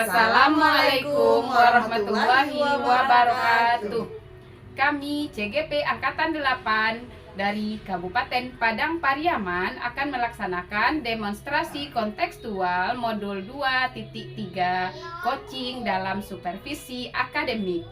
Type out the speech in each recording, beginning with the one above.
Assalamualaikum warahmatullahi wabarakatuh. Kami CGP Angkatan 8 dari Kabupaten Padang Pariaman akan melaksanakan demonstrasi kontekstual modul 2.3 coaching dalam supervisi akademik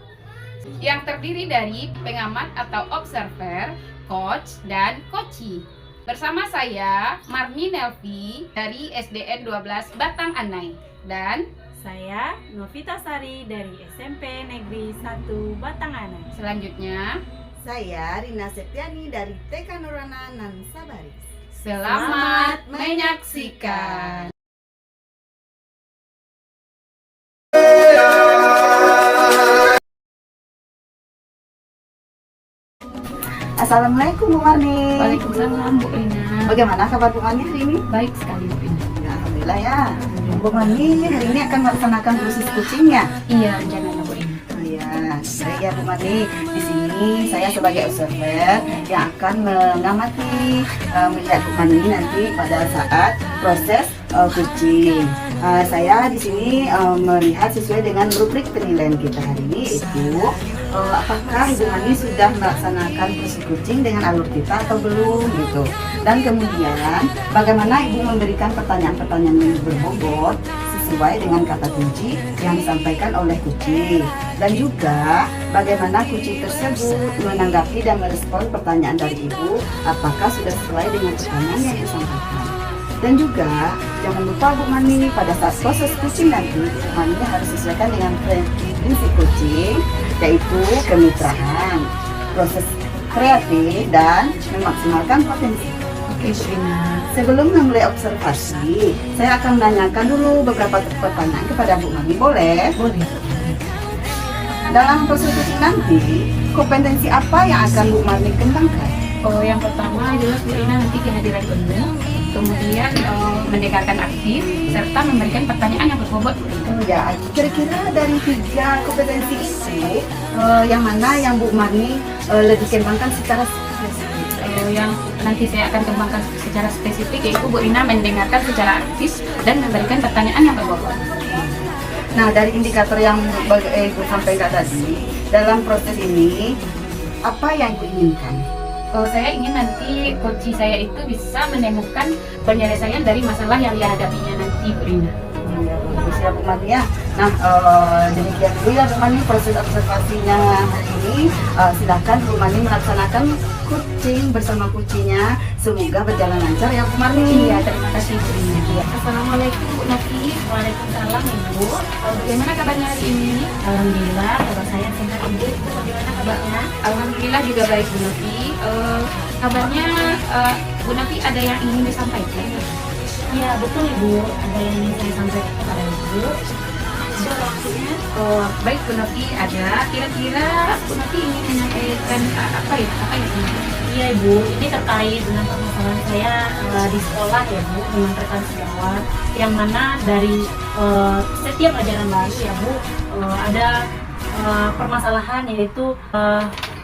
yang terdiri dari pengamat atau observer, coach, dan coachee. Bersama saya Marni Nelvi dari SDN 12 Batang Anai dan saya Novita Sari dari SMP Negeri 1 Batang Anai. Selanjutnya saya Rina Septiani dari TK Nurana Nan Sabaris. Selamat menyaksikan. Assalamualaikum Bu Marni. Waalaikumsalam Bu Rina. Bagaimana kabar Bu Marni hari ini? Baik sekali Bu Rina. Alhamdulillah ya. Bu Marni hari ini akan melaksanakan proses coachingnya. Iya, rencananya Bu Rina. Oh ya, baik ya Bu Marni. Di sini saya sebagai observer yang akan mengamati melihat Bu Marni nanti pada saat proses coaching. Saya di sini melihat sesuai dengan rubrik penilaian kita hari ini, yaitu apakah Ibu Marni sudah melaksanakan proses coaching dengan alur kita atau belum gitu. Dan kemudian bagaimana Ibu memberikan pertanyaan-pertanyaan yang berbobot sesuai dengan kata kunci yang disampaikan oleh coaching. Dan juga bagaimana coaching tersebut menanggapi dan merespon pertanyaan dari Ibu, apakah sudah sesuai dengan pertanyaan yang disampaikan. Dan juga jangan lupa Bu Marni, pada saat proses coaching nanti Bu Marni harus sesuaikan dengan prinsip coaching, yaitu kemitraan, proses kreatif, dan memaksimalkan potensi. Oke Bu Rina. Sebelum memulai observasi, saya akan menanyakan dulu beberapa pertanyaan kepada Bu Marni, boleh? Boleh. Dalam proses coaching nanti, kompetensi apa yang akan Bu Marni kembangkan? Oh, yang pertama jelas Bu Rina nanti kehadiran penuh, kemudian mendengarkan aktif, serta memberikan pertanyaan yang berbobot Bu Rina. Ya, kira-kira dari 3 kompetensi itu, yang mana yang Bu Marni lebih kembangkan secara spesifik? Yang nanti saya akan kembangkan secara spesifik yaitu Bu Rina mendengarkan secara aktif dan memberikan pertanyaan yang berbobot. Nah, dari indikator yang Ibu sampaikan tadi, dalam proses ini, apa yang Ibu inginkan? Saya ingin nanti coaching saya itu bisa menemukan penyelesaian dari masalah yang dihadapinya nanti Bu Rina. Siap Bu Marni ya. Nah, demikian dulu ya Bu Marni proses observasinya hari ini. Silakan Bu Marni melaksanakan coaching bersama coachingnya. Semoga berjalan lancar ya Bu Marni. Iya, terima kasih Bu Rina. Iya. Assalamualaikum Bu Novi. Waalaikumsalam Ibu. Bagaimana kabarnya hari ini? Alhamdulillah kabar saya sehat Ibu. Bagaimana kabarnya? Alhamdulillah juga baik Bu Novi. Kabarnya Bu Novi ada yang ingin disampaikan? Iya betul Ibu. Ada yang ingin saya sampaikan kepada Ibu. Sudah waktunya. Baik Bu Novi, ada. Kira-kira Bu Novi ingin menyampaikan apa ya? Iya Ibu, ini terkait dengan permasalahan saya di sekolah ya Bu, dengan rekan sejawat, yang mana dari setiap ajaran baru ya Bu, ada permasalahan yaitu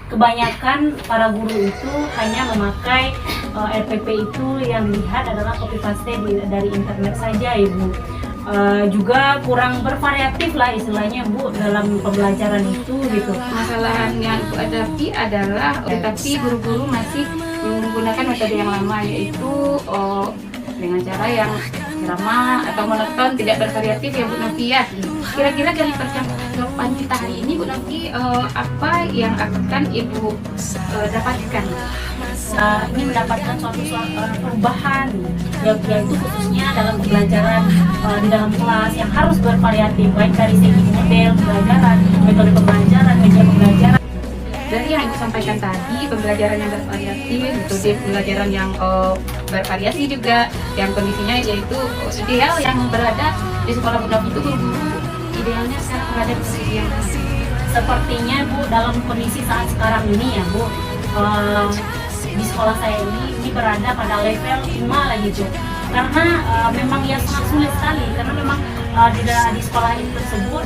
kebanyakan para guru itu hanya memakai RPP itu yang dilihat adalah copy paste dari internet saja Ibu. Juga kurang bervariatif lah istilahnya Bu dalam pembelajaran itu gitu. Masalah yang aku hadapi adalah tetapi guru-guru masih menggunakan metode yang lama, yaitu dengan cara yang drama atau monoton, tidak bervariatif ya Bu Novi ya. Kira-kira dari percakapan kita hari ini Bu Novi, apa yang akan Ibu dapatkan? Ini mendapatkan suatu perubahan yaitu khususnya dalam pembelajaran di dalam kelas yang harus bervariatif, baik dari segi model pembelajaran, metode pembelajaran, media pembelajaran. Dari yang Ibu sampaikan tadi, pembelajaran yang bervariatif, metode pembelajaran yang bervariasi juga, yang kondisinya yaitu ideal yang berada di sekolah Bu Novi itu guru-guru idealnya sekarang berada di posisi yang Sepertinya Bu dalam kondisi saat sekarang ini ya Bu, di sekolah saya ini berada pada level 5 lagi Bu, karena memang ya sangat sulit sekali, karena memang di sekolah ini tersebut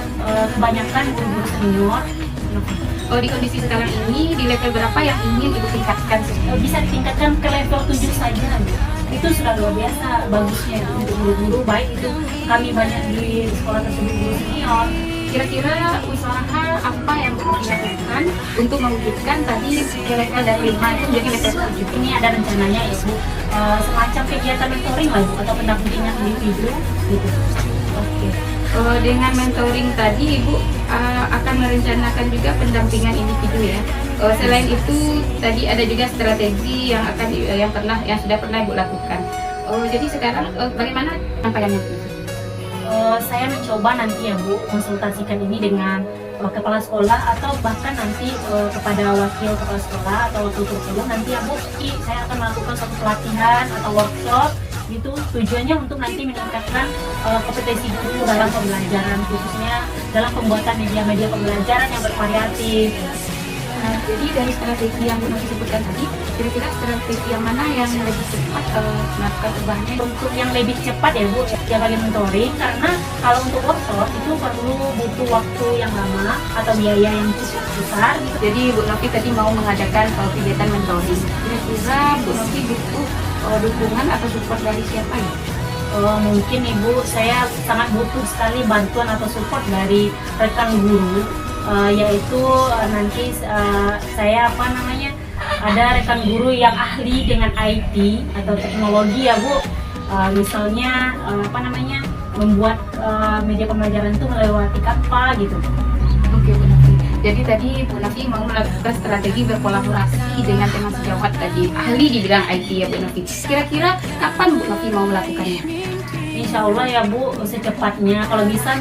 kebanyakan guru-guru senior. Di kondisi sekarang ini di level berapa yang ingin Ibu tingkatkan? Bisa ditingkatkan ke level 7 saja Bu. itu sudah luar biasa bagusnya itu untuk guru-guru, baik itu kami banyak di sekolah tersebut guru senior. Kira-kira usaha apa yang Bu Novi lakukan untuk mewujudkan tadi kira-kira dari 5 itu menjadi metode 7? Ini ada rencananya ya Bu, semacam kegiatan mentoring lah Bu, atau pendampingan individu gitu. Oke. Dengan mentoring tadi Ibu akan merencanakan juga pendampingan individu ya. Selain itu tadi ada juga strategi yang sudah pernah Ibu lakukan. Jadi sekarang bagaimana penyampaiannya? Saya mencoba nanti ya Bu konsultasikan ini dengan kepala sekolah atau bahkan nanti kepada wakil kepala sekolah atau wakil guru nanti ya Bu, saya akan melakukan suatu pelatihan atau workshop gitu, tujuannya untuk nanti meningkatkan kompetensi guru dalam pembelajaran, khususnya dalam pembuatan media-media pembelajaran yang bervariatif. Nah, jadi dari strategi yang Bu Novi sebutkan tadi, kira-kira strategi yang mana yang lebih cepat melakukan perubahannya? Untuk yang lebih cepat ya Bu, ya bagi mentoring, karena kalau untuk workshop itu butuh waktu yang lama atau biaya yang cukup besar gitu. Jadi Bu Novi tadi mau mengadakan kegiatan mentoring. Kira-kira Bu Novi butuh dukungan atau support dari siapa ya? Mungkin Ibu, saya sangat butuh sekali bantuan atau support dari rekan guru, yaitu nanti saya ada rekan guru yang ahli dengan IT atau teknologi ya Bu, misalnya membuat media pembelajaran itu melewati Canva gitu. Oke Bu Novi. Jadi tadi Bu Novi mau melakukan strategi berkolaborasi dengan teman sejawat tadi ahli di bidang IT ya Bu Novi. Kira-kira kapan Bu Novi mau melakukannya? Insya Allah ya Bu, secepatnya. Kalau bisa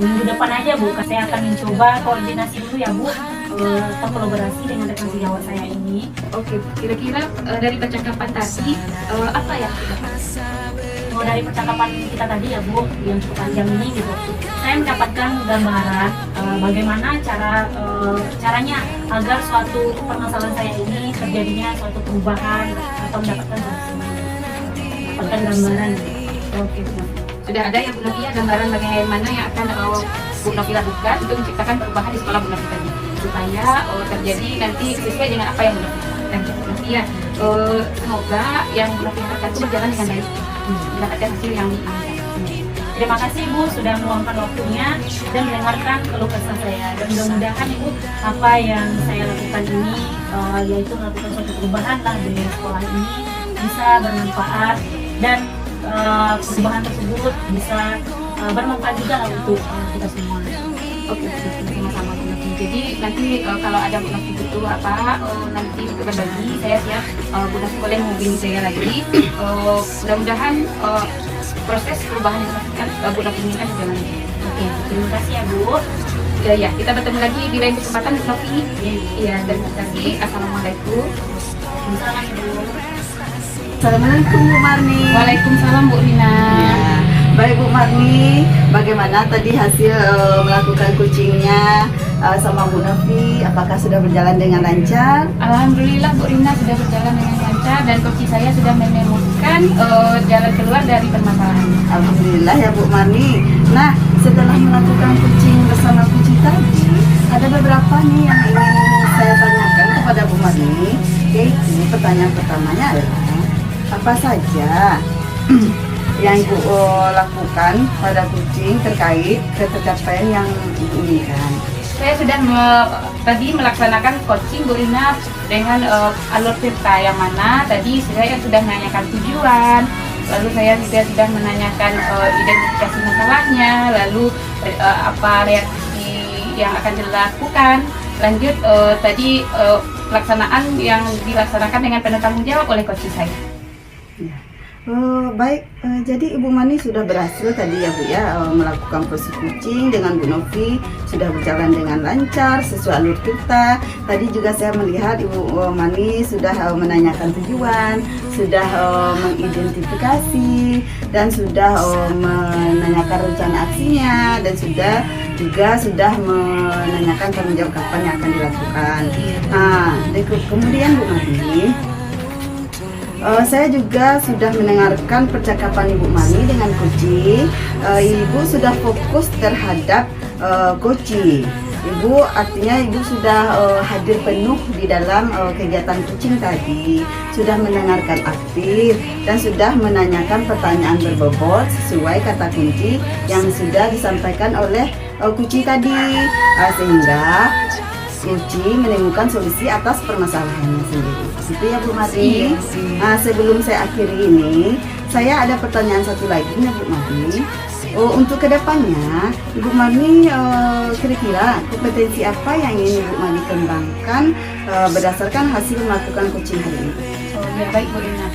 minggu depan aja Bu, saya akan mencoba koordinasi dulu ya Bu, atau kolaborasi dengan rekan sejawat saya ini. Oke, kira-kira dari percakapan tadi apa yang kita dapat? Dari percakapan kita tadi ya Bu, yang cukup panjang ini gitu, saya mendapatkan gambaran bagaimana caranya agar suatu permasalahan saya ini terjadinya suatu perubahan atau mendapatkan gambaran. Oke, sudah ada ya Bu Novi ya gambaran bagaimana yang akan Bu Novi lakukan untuk menciptakan perubahan di sekolah Bu Novi tadi, supaya terjadi nanti sesuai dengan apa yang Bu Novi lakukan Bu Novi ya. Semoga yang Bu Novi harapkan itu berjalan dengan baik, mendapatkan hasil yang diinginkan. Terima kasih Ibu sudah meluangkan waktunya dan mendengarkan keluh kesah saya, dan mudah-mudahan Ibu apa yang saya lakukan ini yaitu melakukan suatu perubahan lah di sekolah ini bisa bermanfaat, dan perubahan tersebut bisa bermanfaat juga lah untuk kita semua. Oke, sama-sama Bu Novi. Jadi nanti kalau ada Bu Novi butuh apa nanti untuk berbagi, saya siap. Bu Novi boleh menghubungi saya lagi. Mudah-mudahan proses perubahan yang dilakukan Bu Novi ini kan berjalan. Oke, terima kasih ya Bu. Ya, kita bertemu lagi di lain kesempatan Bu Novi. Iya, terima kasih. Assalamualaikum. Assalamualaikum Bu Marni. Waalaikumsalam Bu Rina. Ya. Baik Bu Marni, bagaimana tadi hasil melakukan coachingnya sama Bu Novi? Apakah sudah berjalan dengan lancar? Alhamdulillah Bu Rina sudah berjalan dengan lancar dan coach saya sudah menemukan jalan keluar dari permasalahan. Alhamdulillah ya Bu Marni. Nah, setelah melakukan coaching bersama coach tadi, ada beberapa nih yang ingin saya tanyakan kepada Bu Marni. Yaitu pertanyaan pertamanya adalah apa saja yang Ibu lakukan pada coaching terkait tercapaian yang Ibu inginkan? Saya sudah tadi melaksanakan coaching Bu Rina dengan alur cerita yang mana tadi saya sudah menanyakan tujuan, lalu saya juga sudah menanyakan identifikasi masalahnya, lalu apa reaksi yang akan dilakukan. Lanjut tadi pelaksanaan yang dilaksanakan dengan penuh tanggung jawab oleh coach saya. Ya. Baik, jadi Ibu Mani sudah berhasil tadi ya Bu ya melakukan proses coaching dengan Bu Novi, sudah berjalan dengan lancar sesuai alur kita. Tadi juga saya melihat Ibu Mani sudah menanyakan tujuan, sudah mengidentifikasi, dan sudah menanyakan rencana aksinya, dan sudah menanyakan tanggung jawab kapan yang akan dilakukan. Nah, kemudian Bu Mani, saya juga sudah mendengarkan percakapan Ibu Mani dengan coaching. Ibu sudah fokus terhadap coaching. Ibu artinya Ibu sudah hadir penuh di dalam kegiatan coaching tadi, sudah mendengarkan aktif dan sudah menanyakan pertanyaan berbobot sesuai kata kunci yang sudah disampaikan oleh Kuci tadi, sehingga Kuci menemukan solusi atas permasalahannya sendiri. Itu ya Bu Mari. Sebelum saya akhiri ini, saya ada pertanyaan satu lagi ya Bu Mari. Untuk kedepannya, Ibu Mami kira-kira kompetensi apa yang ingin Ibu Mami kembangkan berdasarkan hasil melakukan coaching hari ini? Ya baik Bu Rina.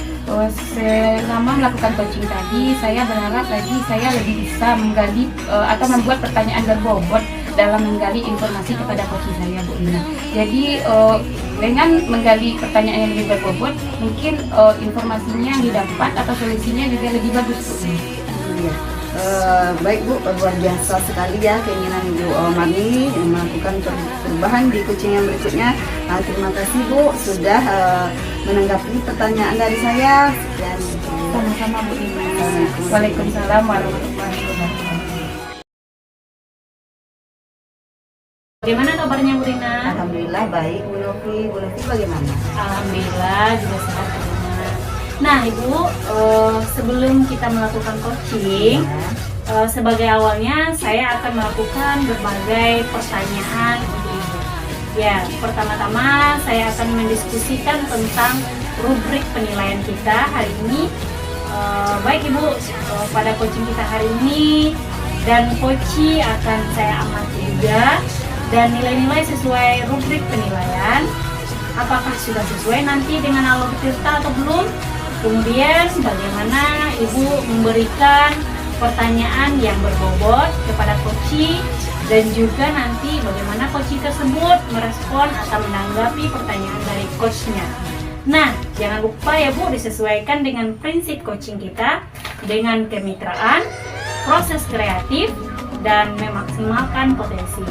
Selama melakukan coaching tadi, saya berharap lagi saya lebih bisa menggali atau membuat pertanyaan berbobot dalam menggali informasi kepada coaching saya Bu Rina. Jadi dengan menggali pertanyaan yang lebih berbobot, mungkin informasinya yang didapat atau solusinya juga lebih bagus Bu Rina. Iya. Baik Bu, luar biasa sekali ya keinginan Ibu Mami melakukan perubahan di coaching yang berikutnya. Terima kasih Bu sudah menanggapi pertanyaan dari saya. Dan Sama-sama Bu Rina. Waalaikumsalam warahmatullahi wabarakatuh. Bagaimana kabarnya Bu Rina? Alhamdulillah baik. Bu Novi bagaimana? Alhamdulillah juga sehat Bu Rina. Nah Ibu, sebelum kita melakukan coaching, sebagai awalnya saya akan melakukan berbagai pertanyaan untuk Ibu. Ya, pertama-tama saya akan mendiskusikan tentang rubrik penilaian kita hari ini. Baik Ibu, pada coaching kita hari ini dan coaching akan saya amati juga, dan nilai-nilai sesuai rubrik penilaian. Apakah sudah sesuai nanti dengan alur tirta atau belum? Kemudian bagaimana Ibu memberikan pertanyaan yang berbobot kepada coaching, dan juga nanti bagaimana coaching tersebut merespon atau menanggapi pertanyaan dari coachnya. Nah, jangan lupa ya Bu, disesuaikan dengan prinsip coaching kita dengan kemitraan, proses kreatif, dan memaksimalkan potensi.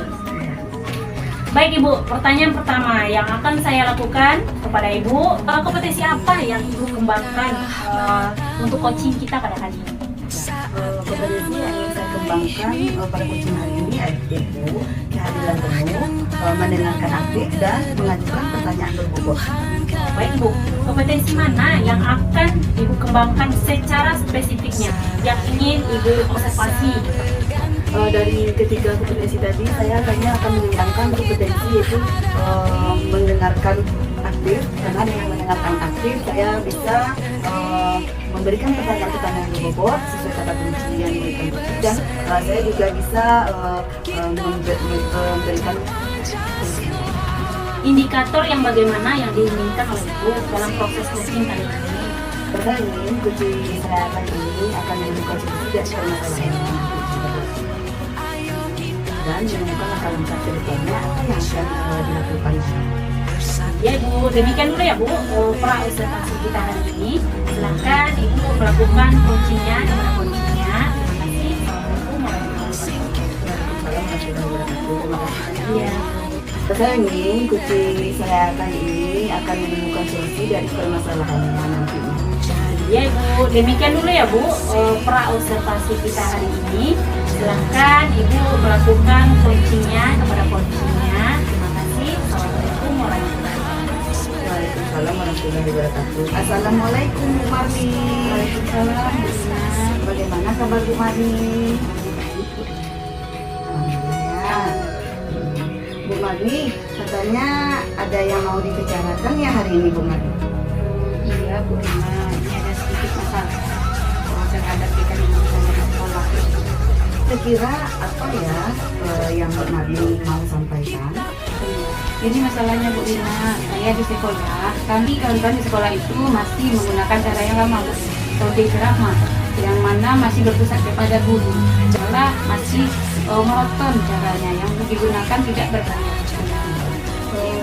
Baik Ibu, pertanyaan pertama yang akan saya lakukan kepada Ibu, kompetensi apa yang Ibu kembangkan untuk coaching kita pada hari ini? Kompetensi yang ingin saya kembangkan pada coaching hari ini yaitu kehadiran penuh, mendengarkan aktif dan mengajukan pertanyaan berbobot. Baik Ibu, kompetensi mana yang akan Ibu kembangkan secara spesifiknya yang ingin Ibu observasi? Dari ketiga kompetensi tadi, saya hanya akan mengembangkan kompetensi yaitu mendengarkan aktif, karena dengan mendengarkan aktif saya bisa memberikan pertanyaan-pertanyaan berbobot sesuai kata kunci yang diberikan coach, dan saya juga bisa memberikan Indikator yang bagaimana yang diinginkan oleh Ibu dalam proses coaching kali ini? karena ingin coaching saya kali ini akan membuka solusi dari permasalahan yang dan menemukan langkah-langkah ke depannya apa yang akan dilakukan. Ya Ibu, demikian dulu ya Bu pra observasi kita hari ini. Silahkan Ibu melakukan coachingnya kepada coachingnya. Terima kasih. Assalamualaikum warahmatullahi wabarakatuh. Iya. Saya ingin coaching saya kali ini akan menemukan solusi dari permasalahannya nantinya. Ya Ibu, demikian dulu ya Bu pra observasi kita hari ini. Silahkan Ibu melakukan coachingnya kepada coachingnya. Terima kasih. Assalamualaikum warahmatullahi wabarakatuh. Waalaikumsalam warahmatullahi wabarakatuh. Assalamualaikum Bu Mari. Waalaikumsalam Bu Rina. Bagaimana kabar Bu Mari? Alhamdulillah. Bu Mari, katanya ada yang mau dibicarakan ya hari ini Bu Mari? Iya Bu Rina, ini ada sedikit masalah terhadap kita di sekolah. Kira-kira apa ya yang Bu Mari mau sampaikan? Jadi masalahnya Bu Rina, saya di sekolah, kami kawan-kawan di sekolah itu masih menggunakan cara yang lama Bu, rode drama, yang mana masih berpusat kepada guru. Malah masih monoton caranya, yang digunakan tidak bervariasi.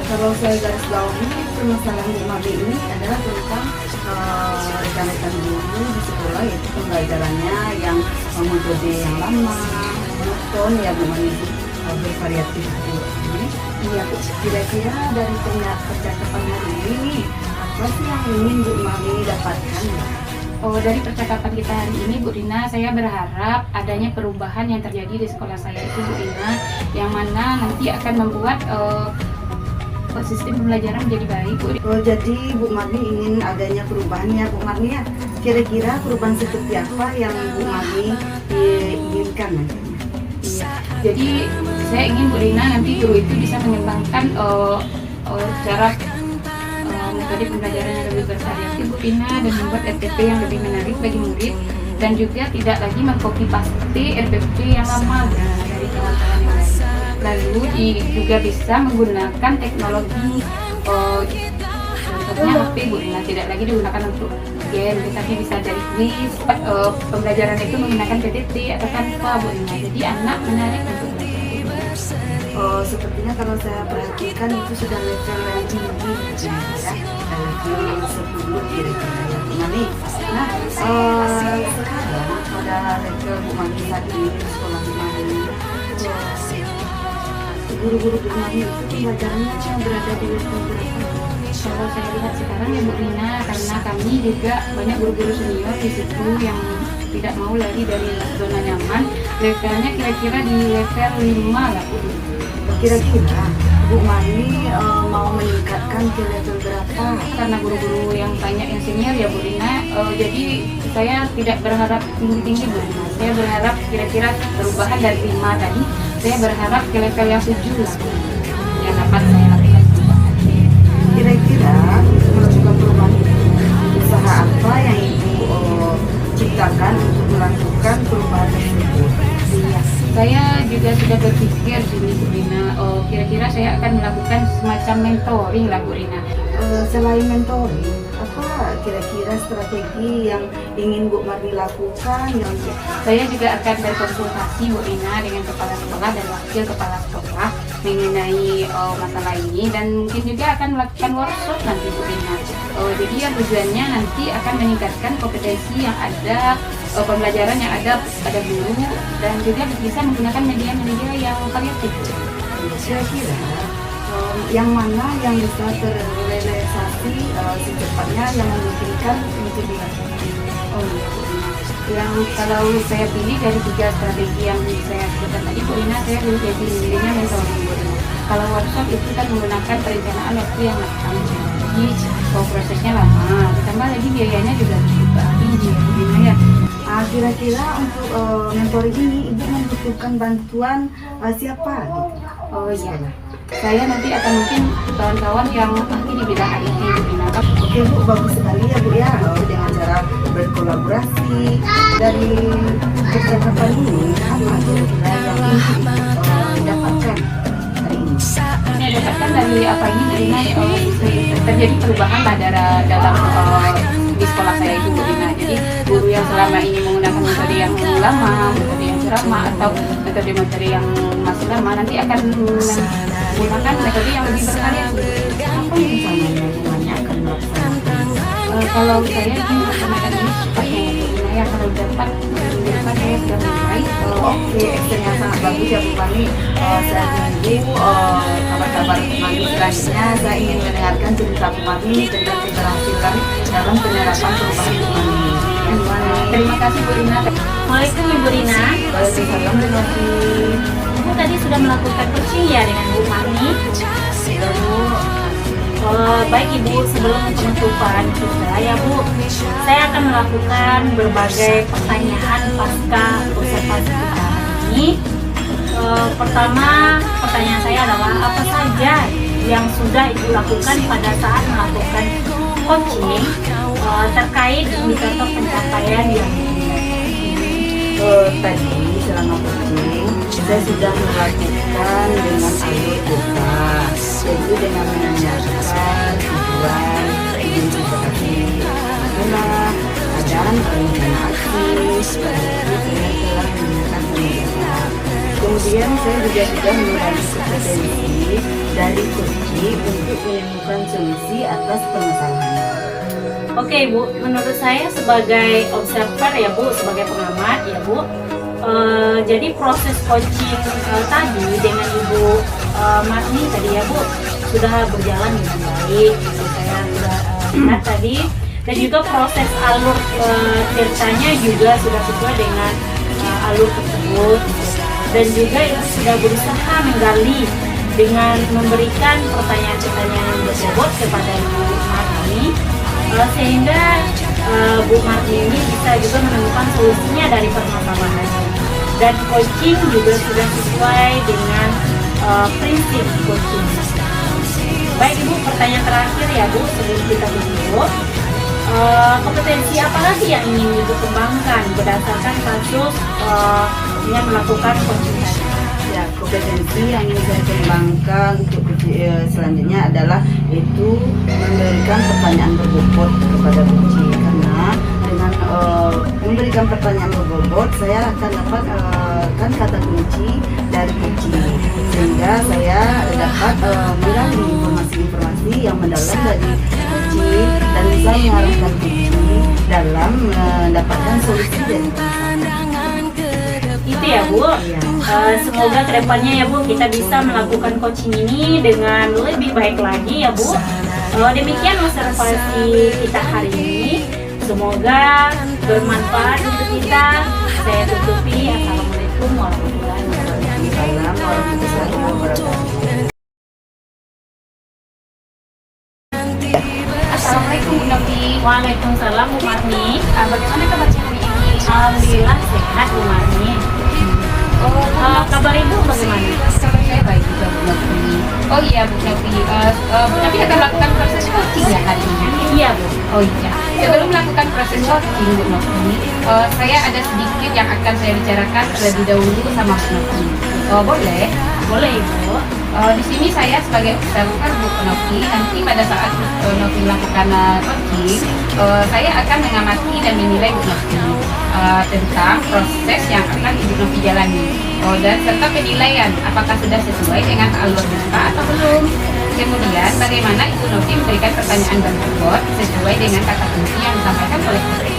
Kalau saya garis bawahi, permasalahan Bu Mari ini adalah tentang rekan-rekan guru di sekolah, yaitu pembelajarannya yang metode yang lama, monoton ya Bu Mari, bervariatif. Iya, kira-kira dari percakapan hari ini apa sih yang ingin Bu Mari dapatkan? dari percakapan kita hari ini Bu Rina, saya berharap adanya perubahan yang terjadi di sekolah saya itu Bu Rina, yang mana nanti akan membuat sistem pembelajaran menjadi baik Bu. Jadi Bu Marni ingin adanya perubahan ya Bu Marni ya. Kira-kira perubahan seperti apa yang Bu Marni inginkan nantinya? Iya. Jadi saya ingin Bu Rina nanti guru itu bisa mengembangkan cara metode pembelajaran yang lebih bervariatif Bu Rina, dan membuat RPP yang lebih menarik bagi murid, dan juga tidak lagi mengcopy paste RPP yang lama dari kawan-kawan yang lain. Lalu juga bisa menggunakan teknologi contohnya HP Bu Rina, tidak lagi digunakan untuk game, tetapi bisa dari quiz. Pembelajaran itu menggunakan PPT atau Canva Bu Rina, jadi anak menarik untuk belajar. Sepertinya kalau saya perhatikan itu sudah level yang tinggi ya, level 10 kira-kira ya Bu Marni. Nah, sekarang pada level Bu Marni saat ini sekolah Bu Marni, guru-guru Bu Marni itu pembelajarannya berada di level berapa? Kalau saya lihat sekarang ya Bu Rina, karena kami juga banyak guru-guru senior di situ yang tidak mau lari dari zona nyaman, levelnya kira-kira di level 5 lah Bu. Kira-kira Bu Marni mau meningkatkan ke level berapa? Karena guru-guru yang banyak yang senior ya Bu Rina, jadi saya tidak berharap tinggi-tinggi Bu Rina. Saya berharap kira-kira perubahan dari 5 tadi, saya berharap ke level yang 7 lah Bu, yang dapat saya lakukan. Kira-kira untuk melakukan perubahan itu, usaha apa yang Ibu ciptakan untuk melakukan perubahan tersebut? Iya, saya juga sudah berpikir gini Bu Rina, kira-kira saya akan melakukan semacam mentoring lah Bu Rina. Selain mentoring, apa kira-kira strategi yang ingin Bu Marni lakukan? Saya juga akan berkonsultasi Bu Rina dengan kepala sekolah dan wakil kepala sekolah mengenai masalah ini, dan mungkin juga akan melakukan workshop nanti Bu Rina. Jadi yang tujuannya nanti akan meningkatkan kompetensi yang ada, pembelajaran yang ada pada guru, dan juga bisa menggunakan media-media yang variatif. Kira-kira yang mana yang bisa terrealisasi secepatnya yang memungkinkan untuk dilakukan? Oh iya Bu Rina. Yang kalau saya pilih dari 3 strategi yang saya sebutkan tadi Bu Rina, saya pilihnya mentoring Bu Rina. Kalau workshop itu kan menggunakan perencanaan waktu yang matang, jadi prosesnya lama, ditambah lagi biayanya juga cukup tinggi ya Bu Rina ya. Kira-kira untuk mentoring ini Ibu membutuhkan bantuan siapa gitu? Oh iya, saya nanti akan mungkin kawan-kawan yang ahli di bidang IT Bu Rina. Oke Bu, bagus sekali ya Bu ya, dengan cara berkolaborasi. Dari percakapan ini, apa kira-kira yang ingin dapatkan hari ini? Saya dapatkan dari apa ini Bu Rina, terjadi perubahan lah dalam di sekolah saya itu Bu Rina. Jadi guru yang selama ini menggunakan metode yang lama, metode yang ceramah, atau metode-metode yang masih lama, nanti akan menggunakan metode yang lebih bervariatif. Apa yang misalnya hubungannya akan melaksanakan? Kalau saya ingin melaksanakan ini secepatnya Bu Rina ya, kalau dapat saya sudah mulai. Oke, actionnya sangat bagus ya Bu Marni. Saya tunggu kabar-kabar Bu Marni selanjutnya. Saya ingin mendengarkan cerita Bu Marni tentang keberhasilan dalam penerapan perubahan Bu Marni. Ya, Bu Marni. Terima kasih Bu Rina. Assalamualaikum Ibu Rina. Waalaikumsalam Bu Marni. Ibu tadi sudah melakukan coaching ya dengan Bu Marni. Lalu, Baik Ibu, sebelum penutupan kita ya Bu, saya akan melakukan berbagai pertanyaan pasca observasi kita hari ini. Pertama, pertanyaan saya adalah apa saja yang sudah Ibu lakukan pada saat melakukan coaching terkait indikator pencapaian yang tadi selama coaching saya sudah melakukan dengan alur kota, yaitu dengan menanyakan tujuan, identifikasi masalah, keadaan, rencana aksi, saya telah menggunakan penelitian. Kemudian saya juga sudah mengurangi kompetensi dari coaching untuk menemukan solusi atas permasalahan. Oke Bu, menurut saya sebagai observer ya Bu, sebagai pengamat ya Bu, jadi proses coaching tadi dengan Ibu Marni tadi ya Bu sudah berjalan dengan baik. Saya sudah lihat tadi Dan juga proses alur ceritanya juga sudah sesuai dengan alur tersebut. Dan juga Ibu sudah berusaha menggali dengan memberikan pertanyaan-pertanyaan yang berbobot kepada Ibu Marni, sehingga Bu Marni ini bisa juga menemukan solusinya dari permasalahan. Dan coaching juga sudah sesuai dengan prinsip coaching. Baik Ibu, pertanyaan terakhir ya Bu sebelum kita tutup. Kompetensi apa lagi yang ingin Ibu kembangkan berdasarkan kasus yang melakukan coaching tadi? Ya, kompetensi yang ingin saya kembangkan untuk selanjutnya adalah itu memberikan pertanyaan berbobot kepada coaching, karena dengan memberikan pertanyaan berbobot saya akan dapat kan kata kunci dari coaching, sehingga saya dapat menggali informasi-informasi yang mendalam dari coaching dan bisa mengarahkan coaching dalam mendapatkan solusi dari masalah. Itu ya Bu. Iya. Semoga kedepannya ya Bu kita bisa melakukan coaching ini dengan lebih baik lagi ya Bu. Demikian observasi kita hari ini. Semoga bermanfaat untuk kita. Saya tutupi. Assalamualaikum warahmatullahi wabarakatuh. Assalamualaikum Bu Novi. Waalaikumsalam Bu Marni. Bagaimana kabarnya hari ini? Alhamdulillah sehat Bu Marni. Kabar Ibu bagaimana? Kabar saya baik juga Bu Novi. Oh iya Bu Novi, Bu Novi akan melakukan proses coaching ya hari ini? Iya Bu. Oh iya. Sebelum melakukan proses coaching Bu Novi, saya ada sedikit yang akan saya bicarakan terlebih dahulu sama Bu Novi. Boleh? Boleh Ibu. Di sini saya sebagai observer Bu Novi, nanti pada saat Bu Novi melakukan coaching, saya akan mengamati dan menilai Bu Novi tentang proses yang akan Ibu Novi jalani, dan serta penilaian apakah sudah sesuai dengan alur kita atau belum. Kemudian bagaimana Ibu Novi memberikan pertanyaan berbobot sesuai dengan kata kunci yang disampaikan oleh coach,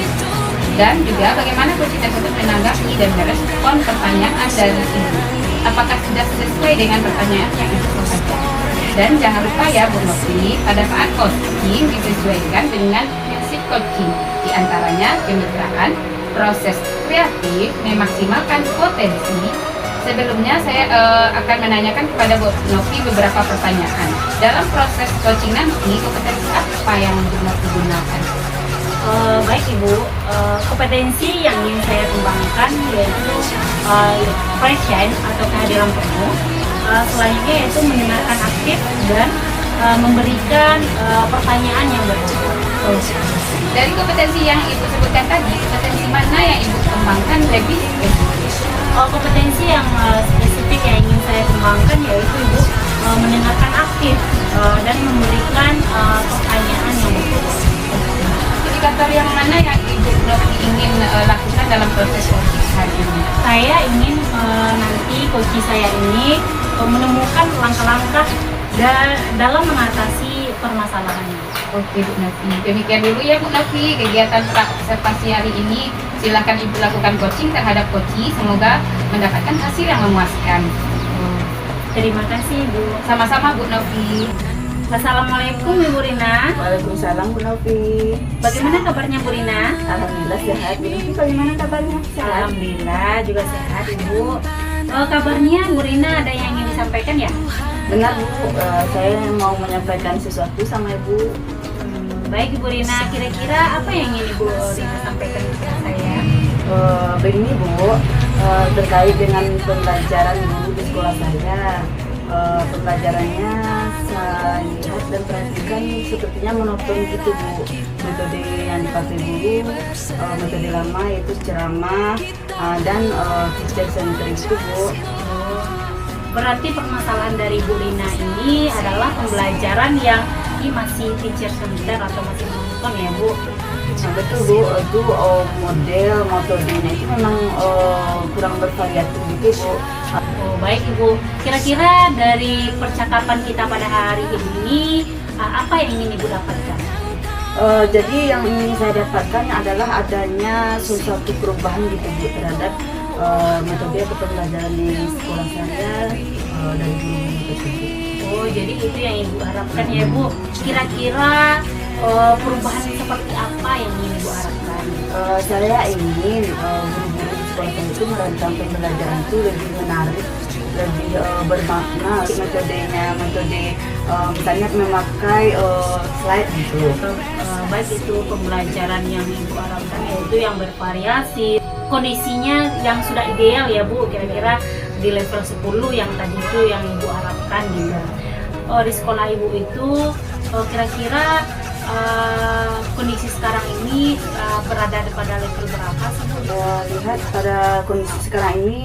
dan juga bagaimana coach tersebut menanggapi dan merespon pertanyaan dari Ibu. Apakah sudah sesuai dengan pertanyaan yang Ibu sampaikan. Dan jangan lupa ya Bu Novi, pada saat coaching disesuaikan dengan prinsip coaching, diantaranya kemitraan, proses kreatif, memaksimalkan potensi. Sebelumnya saya akan menanyakan kepada Bu Novi beberapa pertanyaan. Dalam proses coaching nanti, kompetensi apa yang Bu Novi gunakan? Baik Ibu, kompetensi yang ingin saya kembangkan yaitu presence atau kehadiran penuh. Selanjutnya yaitu mendengarkan aktif dan memberikan pertanyaan yang berbobot. Dari kompetensi yang Ibu sebutkan tadi, kompetensi mana yang Ibu kembangkan lebih spesifik? Kompetensi yang spesifik yang ingin saya kembangkan yaitu Ibu mendengarkan aktif dan memberikan pertanyaan yang berbobot. Indikator yang mana yang Ibu Novi ingin lakukan dalam proses coaching hari ini? Saya ingin nanti coaching saya ini menemukan langkah-langkah dalam mengatasi permasalahan ini. Oke Bu Novi, demikian dulu ya Bu Novi kegiatan observasi hari ini. Silakan Ibu lakukan coaching terhadap coaching, semoga mendapatkan hasil yang memuaskan. Terima kasih Bu. Sama-sama Bu Novi. Assalamualaikum Ibu Rina. Waalaikumsalam Bu Novi. Bagaimana kabarnya Bu Rina? Alhamdulillah sehat. Bu Novi bagaimana kabarnya? Sehat. Alhamdulillah juga sehat Ibu. Kabarnya Bu Rina ada yang ingin disampaikan ya? Benar Bu, saya mau menyampaikan sesuatu sama Ibu. Baik Ibu Rina, kira-kira apa yang ingin Ibu Rina sampaikan kepada saya? Begini Bu, terkait dengan pembelajaran dulu di sekolah saya. Pembelajarannya saya lihat dan perhatikan sepertinya monoton gitu Bu. Metode yang dipakai dulu, metode lama yaitu ceramah dan teacher center itu Bu. Berarti permasalahan dari Bu Rina ini adalah pembelajaran yang masih teacher center atau masih monoton ya Bu? Nah, betul Bu, itu model metodenya itu memang kurang bervariatif gitu Bu. Baik Ibu, kira-kira dari percakapan kita pada hari ini apa yang ingin Ibu dapatkan? Jadi yang ingin saya dapatkan adalah adanya sesuatu perubahan gitu Bu terhadap metode atau pembelajaran di sekolah saya dari guru tersebut. Oh, jadi itu yang Ibu harapkan ya Bu. Kira-kira perubahan seperti apa yang ingin Ibu harapkan? Saya ingin guru-guru di sekolah saya itu merancang pembelajaran itu lebih menarik, lebih bermakna. Metode misalnya memakai slide gitu. Baik itu pembelajaran yang Ibu harapkan yaitu yang bervariasi, kondisinya yang sudah ideal ya Bu, kira-kira di level 10 yang tadi itu yang Ibu harapkan juga. Di sekolah Ibu itu kira-kira kondisi sekarang ini berada pada level berapa sih Bu? Lihat pada kondisi sekarang ini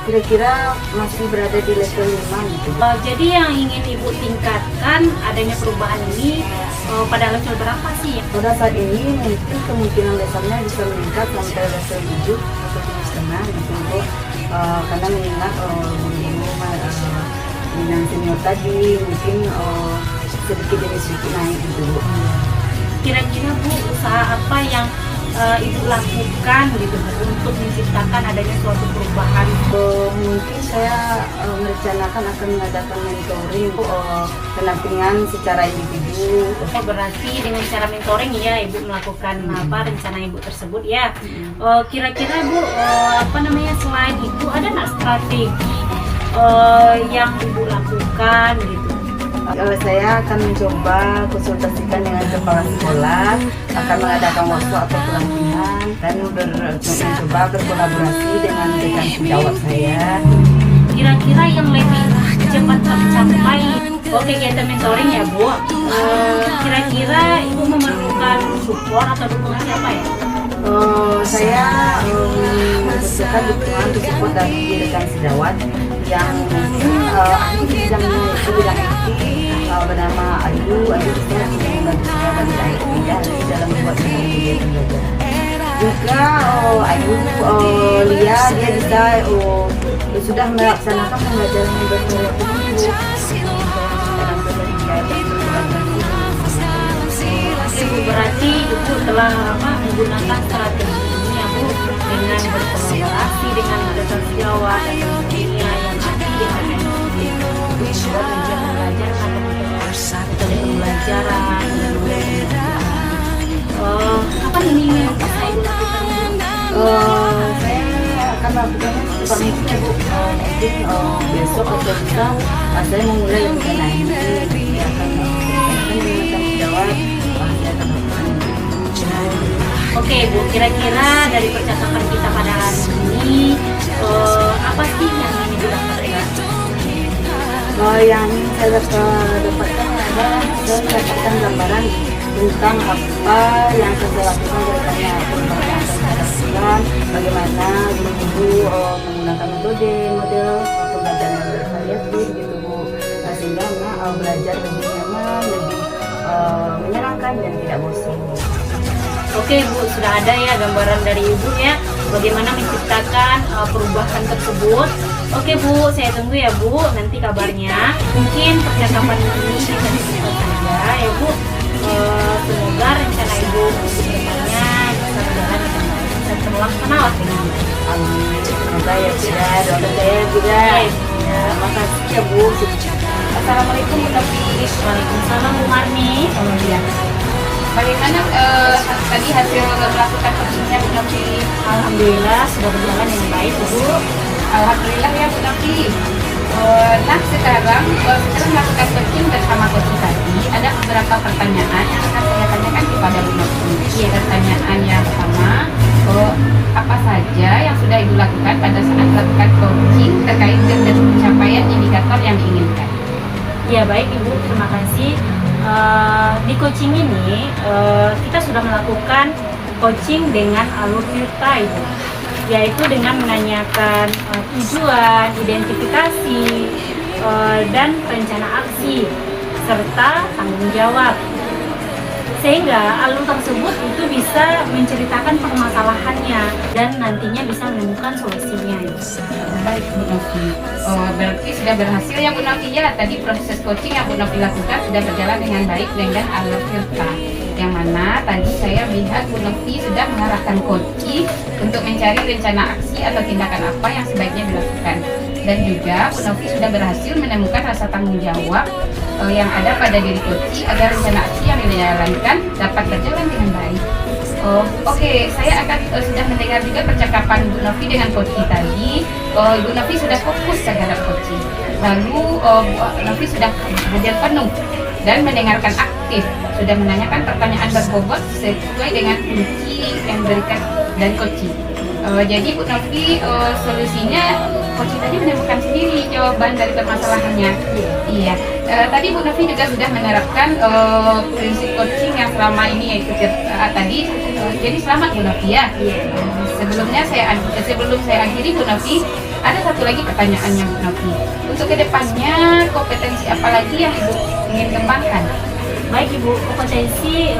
kira-kira masih berada di level 5 gitu. Jadi yang ingin Ibu tingkatkan adanya perubahan ini pada level berapa sih? Pada saat ini mungkin kemungkinan levelnya bisa meningkat sampai level 7 atau 7,5 gitu Bu. Karena mengingat yang senior tadi mungkin sedikit demi sedikit naik gitu Bu. Kira-kira Bu, usaha apa yang Ibu lakukan gitu untuk menciptakan adanya suatu perubahan? Mungkin saya merencanakan akan mengadakan mentoring pendampingan secara individu. Berarti dengan cara mentoring ya Ibu melakukan rencana Ibu tersebut ya. Kira-kira Bu, selain itu ada nggak strategi yang Ibu lakukan gitu? Saya akan mencoba konsultasikan dengan kepala sekolah, akan mengadakan workshop atau pelatihan, dan mencoba berkolaborasi dengan dekan sejawat saya. Kira-kira yang lebih cepat tercapai kegiatan mentoring ya Bu, kira-kira Ibu memerlukan support atau dukungan siapa ya? Saya membutuhkan dukungan support dari rekan sejawat yang mungkin ahli di bidang IT, bernama Ayu bisa membantu saya dalam IT dan dalam membuat media pembelajaran. Juga Ayu Lia dia bisa sudah melaksanakan pembelajaran yang bervariasi. Berarti Ibu telah menggunakan strategi ini ya Bu, dengan berkolaborasi dengan rekan sejawat dan tentunya yang ahli dengan pembelajaran. Kapan ini bisa Ibu lakukan? Saya akan melakukannya secepat mungkin ya Bu. Mungkin besok atau lusa saya memulai lebih lain. Saya akan melakukan dengan sejawat. Oke Bu, kira-kira dari percakapan kita pada hari ini apa sih yang ingin Ibu dapatkan? Yang ingin saya dapatkan adalah saya mendapatkan gambaran tentang apa yang saya lakukan berkaitan dengan yang saya lakukan, bagaimana guru menggunakan model pembelajaran yang bervariatif gitu Bu, sehingga belajar lebih nyaman, lebih menyenangkan dan tidak bosan. Oke Bu, sudah ada ya gambaran dari Ibu ya bagaimana menciptakan perubahan tersebut. Oke Bu, saya tunggu ya Bu nanti kabarnya. Mungkin percakapan ini bisa disingkat saja ya Bu. Semoga rencana Ibu kedepannya bisa berjalan dengan baik dan terlaksana dengan baik. Amin. Semoga ya sudah doa saya juga. Ya, makasih ya Bu. Assalamualaikum Bu Novi. Waalaikumsalam Bu Marni. Bagaimana tadi hasil melakukan coachingnya Bu Novi? Alhamdulillah sudah berjalan dengan baik Bu. Alhamdulillah ya Bu Novi. Nah sekarang setelah melakukan coaching bersama coaching tadi, ada beberapa pertanyaan yang akan saya tanyakan kepada Bu Novi. Pertanyaan yang pertama, apa saja yang sudah Ibu lakukan pada saat melakukan coaching terkait dengan pencapaian indikator yang diinginkan? Ya baik Ibu, terima kasih. Di coaching ini kita sudah melakukan coaching dengan alur filter Ibu, yaitu dengan menanyakan tujuan, identifikasi, dan rencana aksi serta tanggung jawab, sehingga alur tersebut itu bisa menceritakan permasalahannya dan nantinya bisa menemukan solusinya. Baik Bu Novi, berarti sudah berhasil ya Bu Novi ya. Tadi proses coaching yang Bu Novi lakukan sudah berjalan dengan baik dengan alur filter, yang mana tadi saya lihat Bu Novi sudah mengarahkan coaching untuk mencari rencana aksi atau tindakan apa yang sebaiknya dilakukan, dan juga Bu Novi sudah berhasil menemukan rasa tanggung jawab yang ada pada diri Koci agar rencana aksi yang dijalankan dapat berjalan dengan baik. Oke, saya akan sudah mendengar juga percakapan Bu Novi dengan Koci tadi. Ibu Novi sudah fokus terhadap Koci. Lalu Bu Novi sudah hadir penuh dan mendengarkan aktif, sudah menanyakan pertanyaan berbobot sesuai dengan kunci yang diberikan dari Koci. Jadi Bu Novi solusinya Koci tadi menemukan sendiri jawaban dari permasalahannya. Iya. Tadi Bu Novi juga sudah menerapkan prinsip coaching yang selama ini yaitu tadi. Jadi selamat Bu Novi ya. Sebelum saya akhiri Bu Novi, ada satu lagi pertanyaannya Bu Novi. Untuk kedepannya kompetensi apa lagi yang Ibu ingin kembangkan? Baik Ibu, kompetensi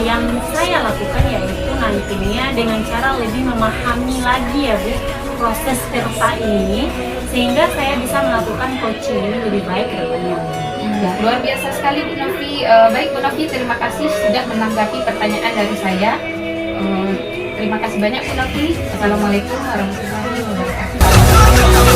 yang saya lakukan yaitu nantinya dengan cara lebih memahami lagi ya Bu proses terpa ini, sehingga saya bisa melakukan coaching ini lebih baik ke depannya. Ya, luar biasa sekali Bu Novi. Baik Bu Novi, terima kasih sudah menanggapi pertanyaan dari saya. Terima kasih banyak Bu Novi. Assalamualaikum warahmatullahi wabarakatuh.